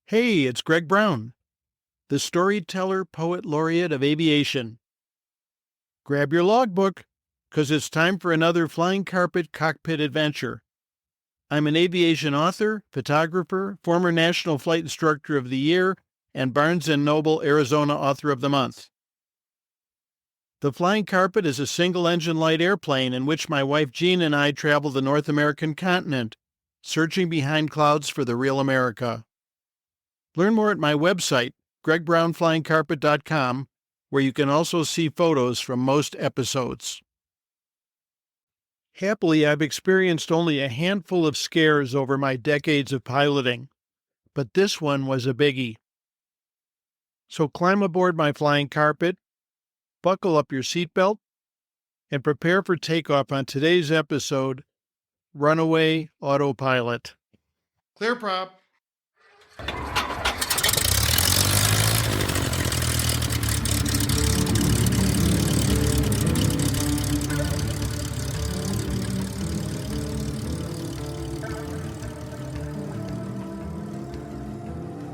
Hey, it's Greg Brown, the storyteller, poet laureate of aviation. Grab your logbook, 'cause it's time for another flying carpet cockpit adventure. I'm an aviation author, photographer, former National Flight Instructor of the Year, and Barnes & Noble Arizona Author of the Month. The Flying Carpet is a single-engine light airplane in which my wife Jean and I travel the North American continent, searching behind clouds for the real America. Learn more at my website, gregbrownflyingcarpet.com, where you can also see photos from most episodes. Happily, I've experienced only a handful of scares over my decades of piloting, but this one was a biggie. So climb aboard my flying carpet, buckle up your seatbelt, and prepare for takeoff on today's episode, Runaway Autopilot. Clear prop.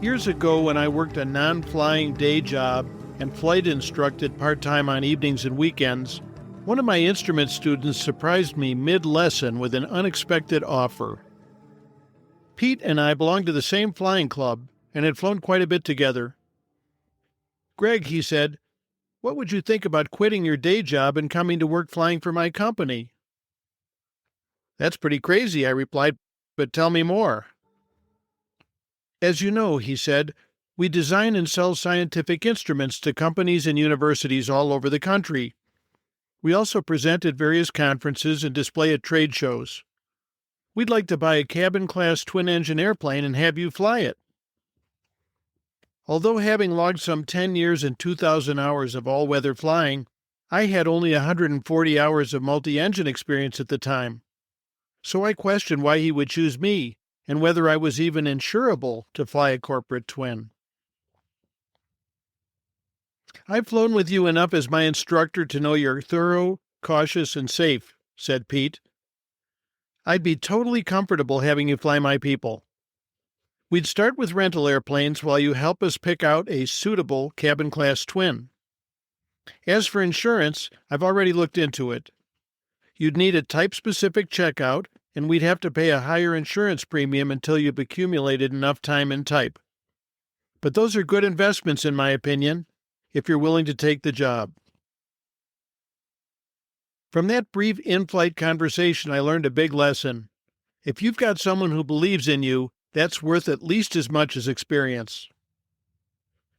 Years ago, when I worked a non-flying day job and flight instructed part-time on evenings and weekends, one of my instrument students surprised me mid-lesson with an unexpected offer. Pete and I belonged to the same flying club and had flown quite a bit together. "Greg," he said, "what would you think about quitting your day job and coming to work flying for my company?" "That's pretty crazy," I replied, "but tell me more." "As you know," he said, "we design and sell scientific instruments to companies and universities all over the country. We also present at various conferences and display at trade shows. We'd like to buy a cabin-class twin-engine airplane and have you fly it." Although having logged some 10 years and 2,000 hours of all-weather flying, I had only 140 hours of multi-engine experience at the time. So I questioned why he would choose me, and whether I was even insurable to fly a corporate twin. "I've flown with you enough as my instructor to know you're thorough, cautious, and safe," said Pete. "I'd be totally comfortable having you fly my people. We'd start with rental airplanes while you help us pick out a suitable cabin-class twin. As for insurance, I've already looked into it. You'd need a type-specific checkout, and we'd have to pay a higher insurance premium until you've accumulated enough time in type. But those are good investments, in my opinion, if you're willing to take the job." From that brief in-flight conversation, I learned a big lesson. If you've got someone who believes in you, that's worth at least as much as experience.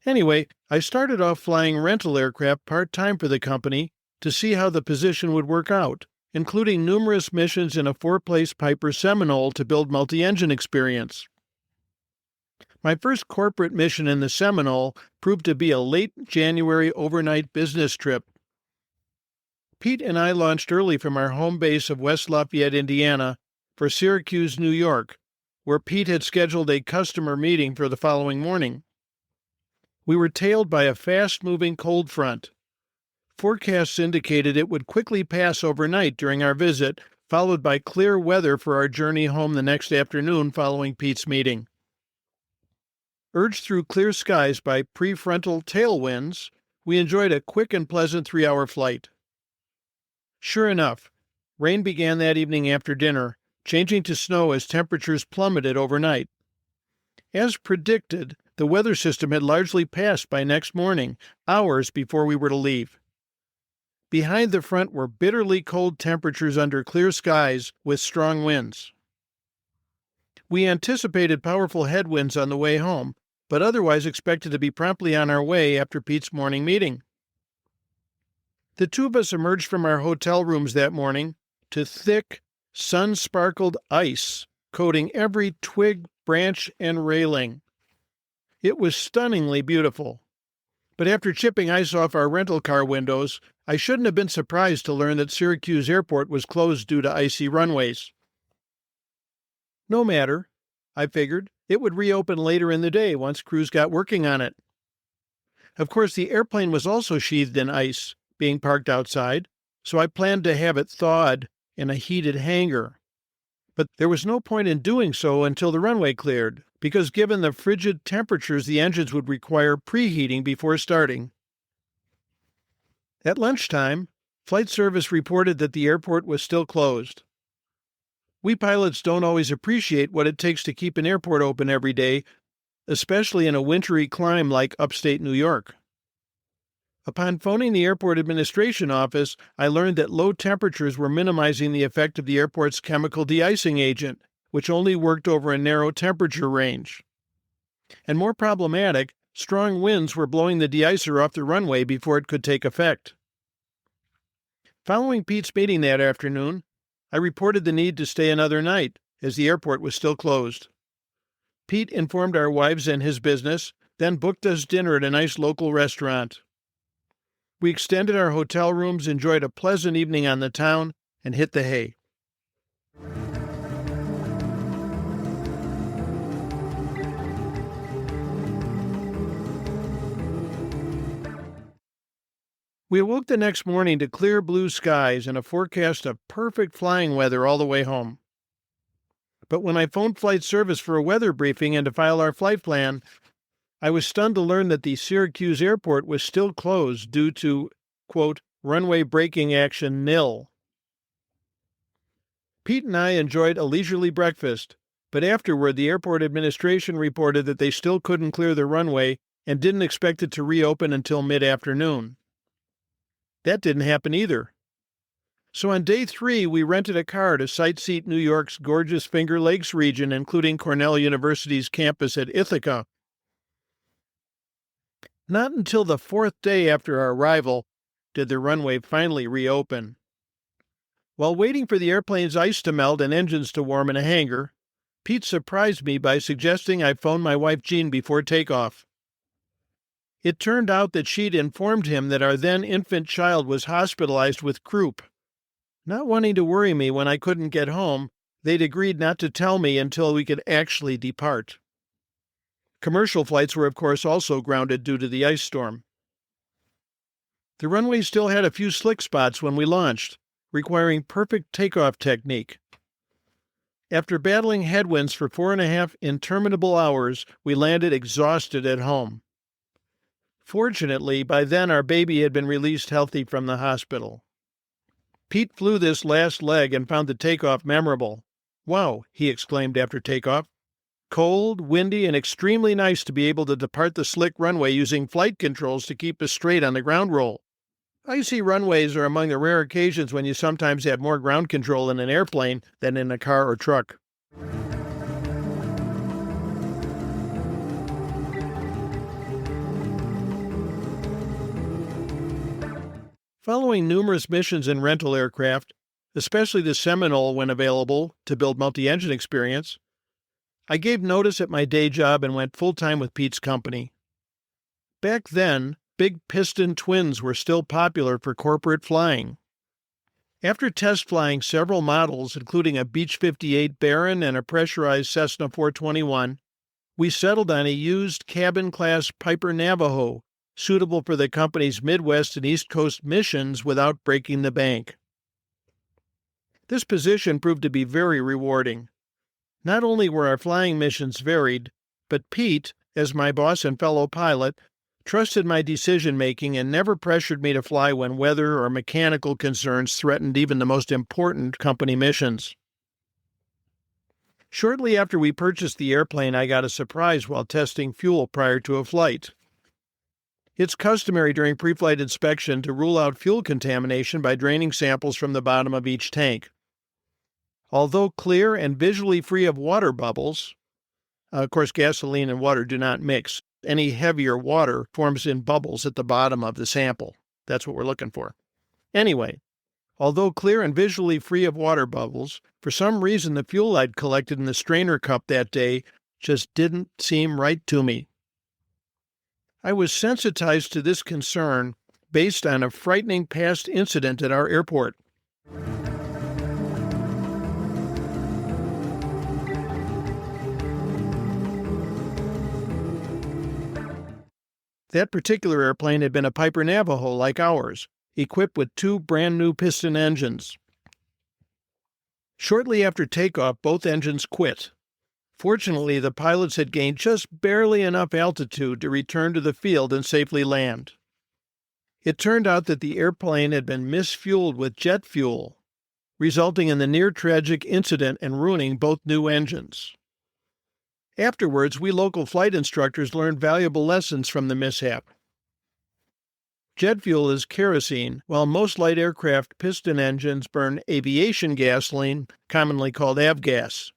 Anyway, I started off flying rental aircraft part-time for the company to see how the position would work out, including numerous missions in a 4-place Piper Seminole to build multi-engine experience. My first corporate mission in the Seminole proved to be a late January overnight business trip. Pete and I launched early from our home base of West Lafayette, Indiana, for Syracuse, New York, where Pete had scheduled a customer meeting for the following morning. We were tailed by a fast-moving cold front. Forecasts indicated it would quickly pass overnight during our visit, followed by clear weather for our journey home the next afternoon following Pete's meeting. Urged through clear skies by prefrontal tailwinds, we enjoyed a quick and pleasant 3-hour flight. Sure enough, rain began that evening after dinner, changing to snow as temperatures plummeted overnight. As predicted, the weather system had largely passed by next morning, hours before we were to leave. Behind the front were bitterly cold temperatures under clear skies with strong winds. We anticipated powerful headwinds on the way home, but otherwise expected to be promptly on our way after Pete's morning meeting. The two of us emerged from our hotel rooms that morning to thick, sun-sparkled ice coating every twig, branch, and railing. It was stunningly beautiful. But after chipping ice off our rental car windows, I shouldn't have been surprised to learn that Syracuse Airport was closed due to icy runways. No matter, I figured, it would reopen later in the day once crews got working on it. Of course, the airplane was also sheathed in ice, being parked outside, so I planned to have it thawed in a heated hangar. But there was no point in doing so until the runway cleared, because given the frigid temperatures, the engines would require preheating before starting. At lunchtime, flight service reported that the airport was still closed. We pilots don't always appreciate what it takes to keep an airport open every day, especially in a wintry clime like upstate New York. Upon phoning the airport administration office, I learned that low temperatures were minimizing the effect of the airport's chemical de-icing agent, which only worked over a narrow temperature range. And more problematic, strong winds were blowing the de-icer off the runway before it could take effect. Following Pete's meeting that afternoon, I reported the need to stay another night, as the airport was still closed. Pete informed our wives and his business, then booked us dinner at a nice local restaurant. We extended our hotel rooms, enjoyed a pleasant evening on the town, and hit the hay. We awoke the next morning to clear blue skies and a forecast of perfect flying weather all the way home. But when I phoned flight service for a weather briefing and to file our flight plan, I was stunned to learn that the Syracuse airport was still closed due to, quote, runway braking action nil. Pete and I enjoyed a leisurely breakfast, but afterward the airport administration reported that they still couldn't clear the runway and didn't expect it to reopen until mid-afternoon. That didn't happen either. So on day 3, we rented a car to sightsee New York's gorgeous Finger Lakes region, including Cornell University's campus at Ithaca. Not until the 4th day after our arrival did the runway finally reopen. While waiting for the airplane's ice to melt and engines to warm in a hangar, Pete surprised me by suggesting I phone my wife Jean before takeoff. It turned out that she'd informed him that our then infant child was hospitalized with croup. Not wanting to worry me when I couldn't get home, they'd agreed not to tell me until we could actually depart. Commercial flights were, of course, also grounded due to the ice storm. The runway still had a few slick spots when we launched, requiring perfect takeoff technique. After battling headwinds for 4.5 interminable hours, we landed exhausted at home. Fortunately, by then our baby had been released healthy from the hospital. Pete flew this last leg and found the takeoff memorable. "Wow," he exclaimed after takeoff. "Cold, windy, and extremely nice to be able to depart the slick runway using flight controls to keep us straight on the ground roll. Icy runways are among the rare occasions when you sometimes have more ground control in an airplane than in a car or truck." Following numerous missions in rental aircraft, especially the Seminole when available to build multi-engine experience, I gave notice at my day job and went full-time with Pete's company. Back then, big piston twins were still popular for corporate flying. After test flying several models, including a Beech 58 Baron and a pressurized Cessna 421, we settled on a used cabin-class Piper Navajo, suitable for the company's Midwest and East Coast missions without breaking the bank. This position proved to be very rewarding. Not only were our flying missions varied, but Pete, as my boss and fellow pilot, trusted my decision-making and never pressured me to fly when weather or mechanical concerns threatened even the most important company missions. Shortly after we purchased the airplane, I got a surprise while testing fuel prior to a flight. It's customary during pre-flight inspection to rule out fuel contamination by draining samples from the bottom of each tank. Although clear and visually free of water bubbles, of course gasoline and water do not mix. Any heavier water forms in bubbles at the bottom of the sample. That's what we're looking for. Anyway, although clear and visually free of water bubbles, for some reason the fuel I'd collected in the strainer cup that day just didn't seem right to me. I was sensitized to this concern based on a frightening past incident at our airport. That particular airplane had been a Piper Navajo like ours, equipped with 2 brand-new piston engines. Shortly after takeoff, both engines quit. Fortunately, the pilots had gained just barely enough altitude to return to the field and safely land. It turned out that the airplane had been misfueled with jet fuel, resulting in the near-tragic incident and ruining both new engines. Afterwards, we local flight instructors learned valuable lessons from the mishap. Jet fuel is kerosene, while most light aircraft piston engines burn aviation gasoline, commonly called avgas.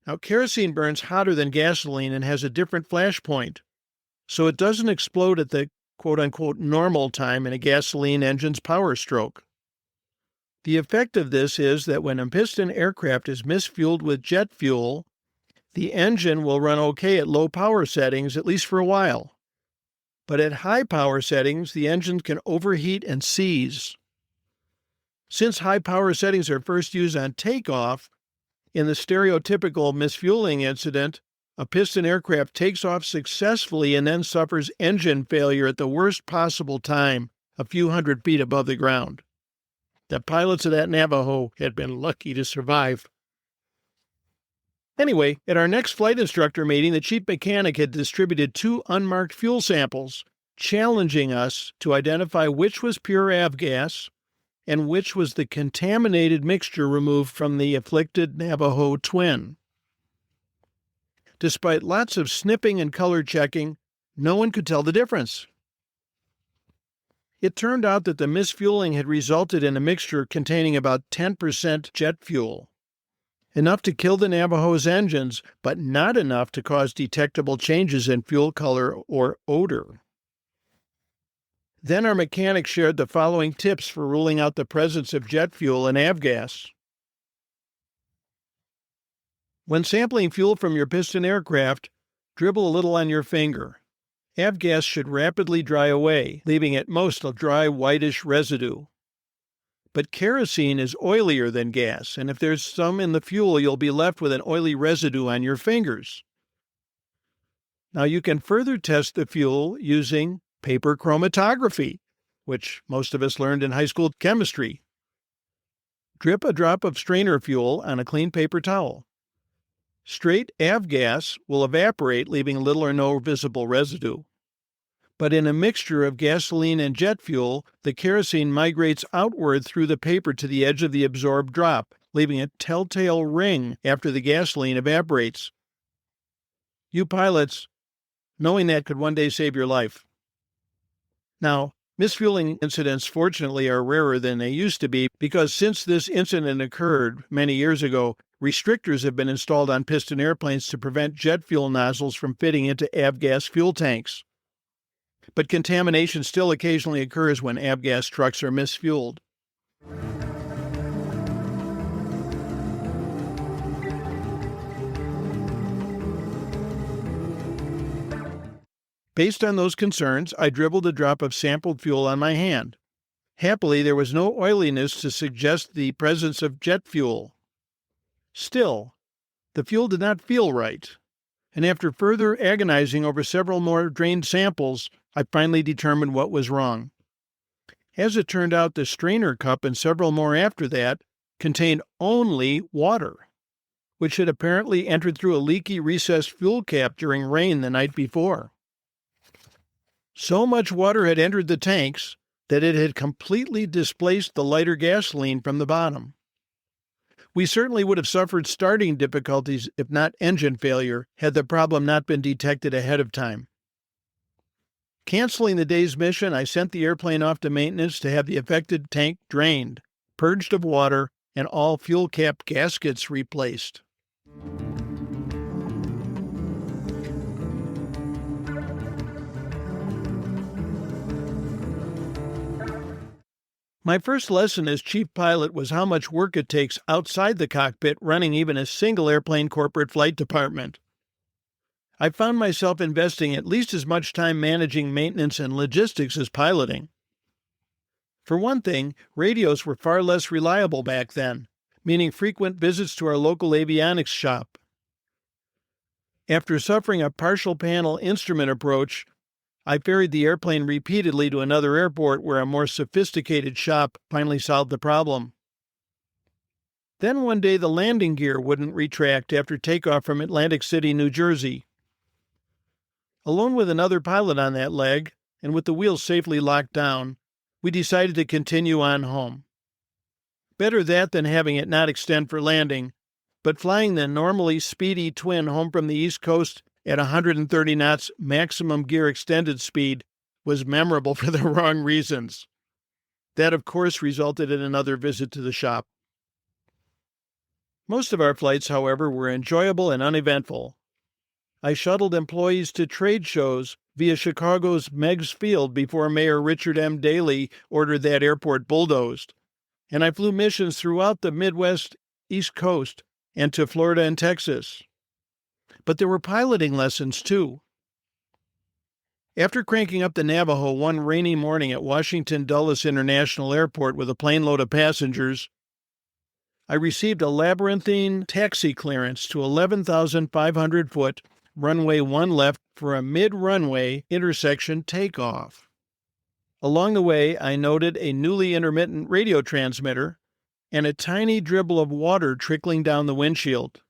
Now, kerosene burns hotter than gasoline and has a different flash point, so it doesn't explode at the quote-unquote normal time in a gasoline engine's power stroke. The effect of this is that when a piston aircraft is misfueled with jet fuel, the engine will run okay at low power settings, at least for a while. But at high power settings, the engine can overheat and seize. Since high power settings are first used on takeoff, in the stereotypical misfueling incident, a piston aircraft takes off successfully and then suffers engine failure at the worst possible time, a few hundred feet above the ground. The pilots of that Navajo had been lucky to survive. Anyway, at our next flight instructor meeting, the chief mechanic had distributed 2 unmarked fuel samples, challenging us to identify which was pure avgas and which was the contaminated mixture removed from the afflicted Navajo twin. Despite lots of snipping and color checking, no one could tell the difference. It turned out that the misfueling had resulted in a mixture containing about 10% jet fuel. Enough to kill the Navajo's engines, but not enough to cause detectable changes in fuel color or odor. Then our mechanic shared the following tips for ruling out the presence of jet fuel in avgas. When sampling fuel from your piston aircraft, dribble a little on your finger. Avgas should rapidly dry away, leaving at most a dry whitish residue. But kerosene is oilier than gas, and if there's some in the fuel, you'll be left with an oily residue on your fingers. Now you can further test the fuel using paper chromatography, which most of us learned in high school chemistry. Drip a drop of strainer fuel on a clean paper towel. Straight avgas will evaporate, leaving little or no visible residue. But in a mixture of gasoline and jet fuel, the kerosene migrates outward through the paper to the edge of the absorbed drop, leaving a telltale ring after the gasoline evaporates. You pilots, knowing that could one day save your life. Now, misfueling incidents fortunately are rarer than they used to be because since this incident occurred many years ago, restrictors have been installed on piston airplanes to prevent jet fuel nozzles from fitting into avgas fuel tanks. But contamination still occasionally occurs when avgas trucks are misfueled. Based on those concerns, I dribbled a drop of sampled fuel on my hand. Happily, there was no oiliness to suggest the presence of jet fuel. Still, the fuel did not feel right, and after further agonizing over several more drained samples, I finally determined what was wrong. As it turned out, the strainer cup and several more after that contained only water, which had apparently entered through a leaky recessed fuel cap during rain the night before. So much water had entered the tanks that it had completely displaced the lighter gasoline from the bottom. We certainly would have suffered starting difficulties, if not engine failure, had the problem not been detected ahead of time. Canceling the day's mission, I sent the airplane off to maintenance to have the affected tank drained, purged of water, and all fuel cap gaskets replaced. My first lesson as chief pilot was how much work it takes outside the cockpit running even a single airplane corporate flight department. I found myself investing at least as much time managing maintenance and logistics as piloting. For one thing, radios were far less reliable back then, meaning frequent visits to our local avionics shop. After suffering a partial panel instrument approach, I ferried the airplane repeatedly to another airport where a more sophisticated shop finally solved the problem. Then one day the landing gear wouldn't retract after takeoff from Atlantic City, New Jersey. Alone with another pilot on that leg, and with the wheels safely locked down, we decided to continue on home. Better that than having it not extend for landing, but flying the normally speedy twin home from the East Coast at 130 knots maximum gear extended speed was memorable for the wrong reasons. That, of course, resulted in another visit to the shop. Most of our flights, however, were enjoyable and uneventful. I shuttled employees to trade shows via Chicago's Meigs Field before Mayor Richard M. Daley ordered that airport bulldozed, and I flew missions throughout the Midwest, East Coast, and to Florida and Texas. But there were piloting lessons, too. After cranking up the Navajo one rainy morning at Washington Dulles International Airport with a plane load of passengers, I received a labyrinthine taxi clearance to 11,500 foot, runway 1 left for a mid-runway intersection takeoff. Along the way, I noted a newly intermittent radio transmitter and a tiny dribble of water trickling down the windshield.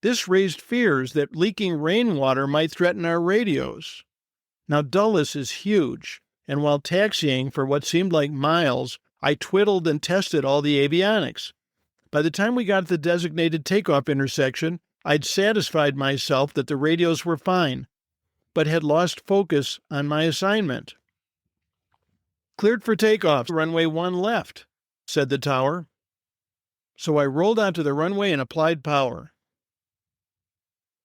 This raised fears that leaking rainwater might threaten our radios. Now, Dulles is huge, and while taxiing for what seemed like miles, I twiddled and tested all the avionics. By the time we got to the designated takeoff intersection, I'd satisfied myself that the radios were fine, but had lost focus on my assignment. "Cleared for takeoff, runway 1 left," said the tower. So I rolled onto the runway and applied power.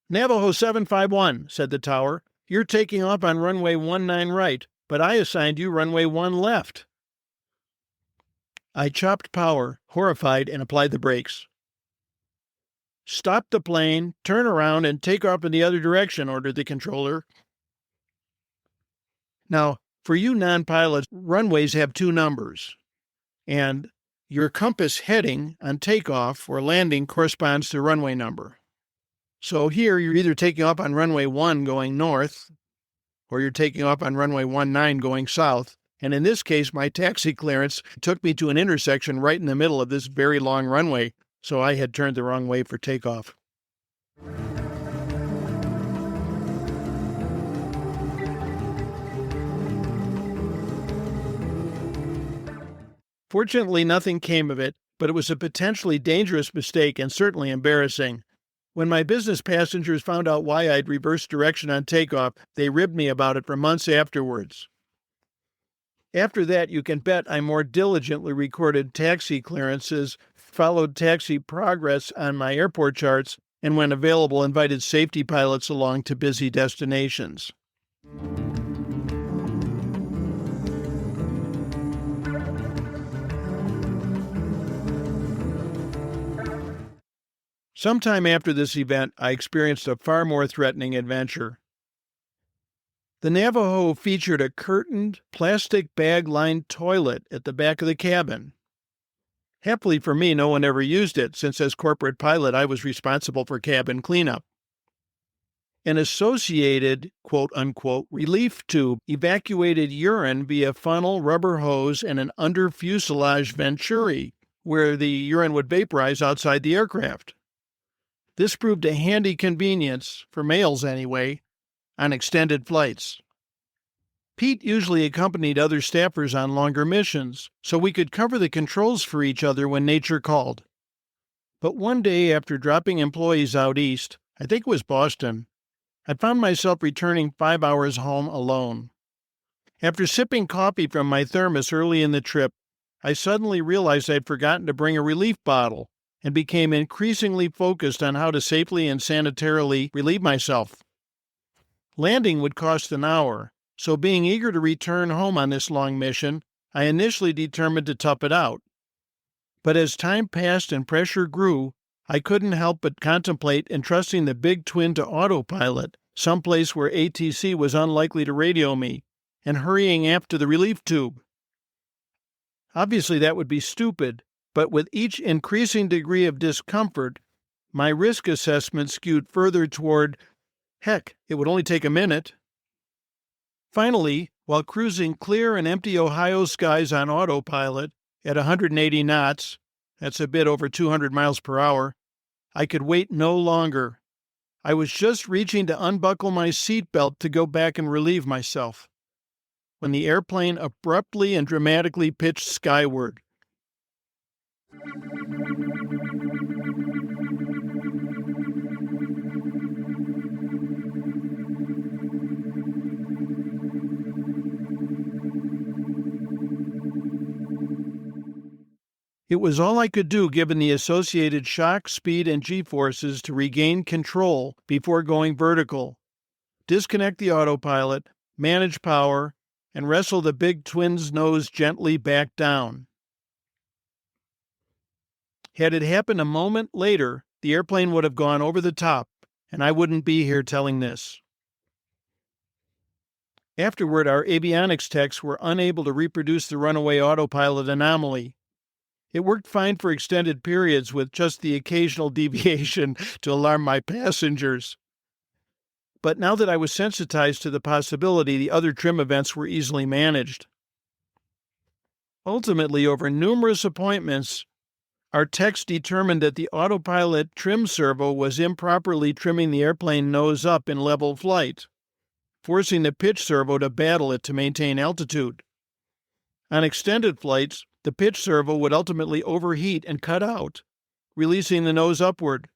"Navajo 751, said the tower. "You're taking off on runway 19 right, but I assigned you runway 1 left." I chopped power, horrified, and applied the brakes. "Stop the plane, turn around, and take off in the other direction," ordered the controller. Now, for you non-pilots, runways have 2 numbers, and your compass heading on takeoff or landing corresponds to runway number. So here, you're either taking off on runway 1 going north, or you're taking off on runway 19 going south. And in this case, my taxi clearance took me to an intersection right in the middle of this very long runway, so I had turned the wrong way for takeoff. Fortunately, nothing came of it, but it was a potentially dangerous mistake and certainly embarrassing. When my business passengers found out why I'd reversed direction on takeoff, they ribbed me about it for months afterwards. After that, you can bet I more diligently recorded taxi clearances, followed taxi progress on my airport charts, and when available, invited safety pilots along to busy destinations. Sometime after this event, I experienced a far more threatening adventure. The Navajo featured a curtained, plastic bag-lined toilet at the back of the cabin. Happily for me, no one ever used it, since as corporate pilot, I was responsible for cabin cleanup. An associated, quote-unquote, relief tube evacuated urine via funnel, rubber hose, and an under-fuselage venturi, where the urine would vaporize outside the aircraft. This proved a handy convenience, for males anyway, on extended flights. Pete usually accompanied other staffers on longer missions, so we could cover the controls for each other when nature called. But one day after dropping employees out east, I think it was Boston, I found myself returning 5 hours home alone. After sipping coffee from my thermos early in the trip, I suddenly realized I'd forgotten to bring a relief bottle and became increasingly focused on how to safely and sanitarily relieve myself. Landing would cost an hour, so being eager to return home on this long mission, I initially determined to tough it out. But as time passed and pressure grew, I couldn't help but contemplate entrusting the big twin to autopilot, someplace where ATC was unlikely to radio me, and hurrying aft to the relief tube. Obviously that would be stupid, but with each increasing degree of discomfort, my risk assessment skewed further toward, heck, it would only take a minute. Finally, while cruising clear and empty Ohio skies on autopilot at 180 knots, That's a bit over 200 miles per hour. I could wait no longer. I was just reaching to unbuckle my seatbelt to go back and relieve myself, when the airplane abruptly and dramatically pitched skyward. It was all I could do given the associated shock, speed, and G-forces to regain control before going vertical, disconnect the autopilot, manage power, and wrestle the big twin's nose gently back down. Had it happened a moment later, the airplane would have gone over the top, and I wouldn't be here telling this. Afterward, our avionics techs were unable to reproduce the runaway autopilot anomaly. It worked fine for extended periods with just the occasional deviation to alarm my passengers. But now that I was sensitized to the possibility, the other trim events were easily managed. Ultimately, over numerous appointments, our techs determined that the autopilot trim servo was improperly trimming the airplane nose up in level flight, forcing the pitch servo to battle it to maintain altitude. On extended flights, the pitch servo would ultimately overheat and cut out, releasing the nose upward.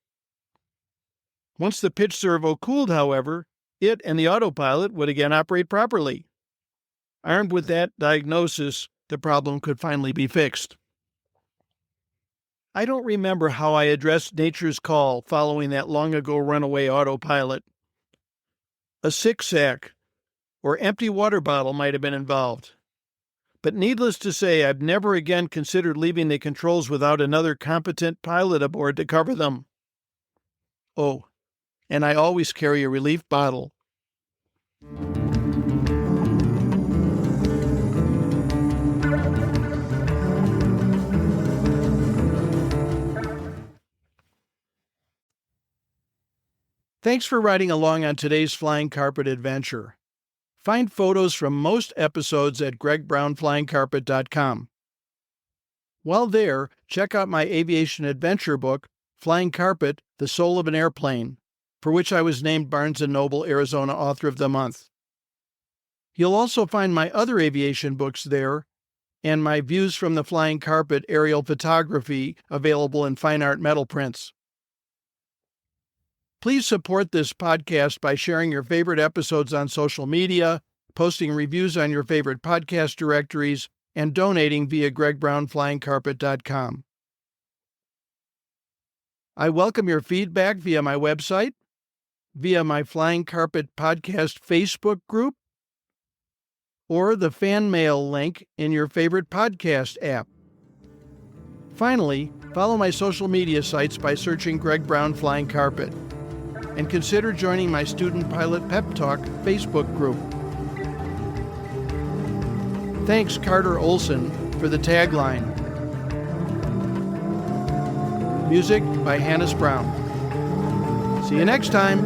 Once the pitch servo cooled, however, it and the autopilot would again operate properly. Armed with that diagnosis, the problem could finally be fixed. I don't remember how I addressed nature's call following that long-ago runaway autopilot. A sick sack or empty water bottle might have been involved. But needless to say, I've never again considered leaving the controls without another competent pilot aboard to cover them. Oh, and I always carry a relief bottle. Thanks for riding along on today's Flying Carpet adventure. Find photos from most episodes at gregbrownflyingcarpet.com. While there, check out my aviation adventure book, Flying Carpet, The Soul of an Airplane, for which I was named Barnes & Noble Arizona Author of the Month. You'll also find my other aviation books there, and my Views from the Flying Carpet aerial photography available in fine art metal prints. Please support this podcast by sharing your favorite episodes on social media, posting reviews on your favorite podcast directories, and donating via gregbrownflyingcarpet.com. I welcome your feedback via my website, via my Flying Carpet Podcast Facebook group, or the fan mail link in your favorite podcast app. Finally, follow my social media sites by searching Greg Brown Flying Carpet. And consider joining my Student Pilot Pep Talk Facebook group. Thanks, Carter Olson, for the tagline. Music by Hannes Brown. See you next time.